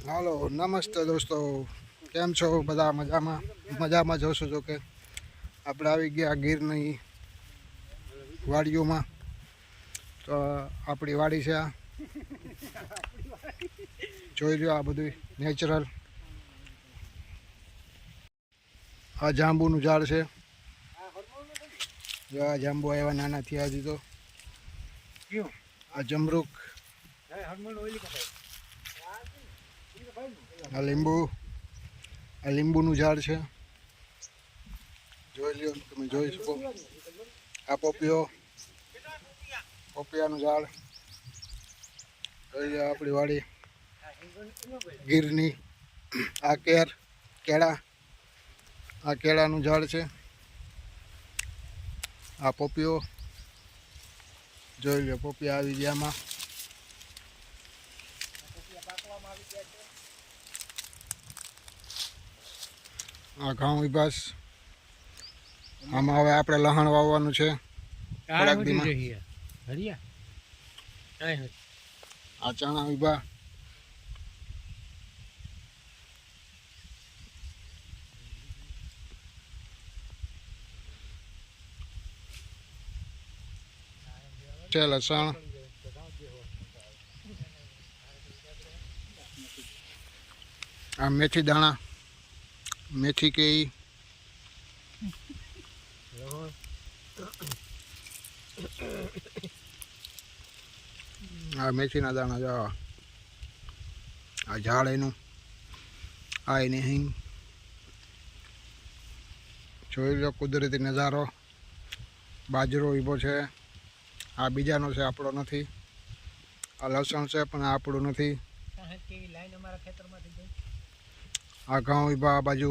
હાલો નમસ્તે દોસ્તો, કેમ છો બધા? મજામાં જોશો જો કે આપણે આવી ગયા ગીરની વાડીઓમાં. તો આપણી વાડી છે આ, જોઈ લો આ બધું નેચરલ. આ જાંબુનું ઝાડ છે, જો આ જાંબુ આવ્યા નાના થયા હજી તો. આ જમરૂક, આ લીંબુનું ઝાડ છે, જોઈ લ્યો તમે જોઈ શકો. આ પોપિયાનું ઝાડ જોઈ લો આપણી વાડી ગીરની. આ કેળાનું ઝાડ છે. આ પોપિયો જોઈ લો, પોપિયા આવી ગયા આમાં. આ ઘઉં વિભાસ, આમાં હવે આપણે લહણ વાવવાનું છે થોડાક દીમાં. આ ચણા વિભા, છે લસણ, આ મેથી દાણા, મેથી કે આ મેથીના દાણા જો આ ઝાડ એનું, આ એની હિંગ. જોઈ લો કુદરતી નજારો. બાજરો ઊભો છે, આ બીજાનો છે, આપણો નથી. આ લસણ છે પણ આ આપણું નથી. આ ઘઉં ઊભા આ બાજુ.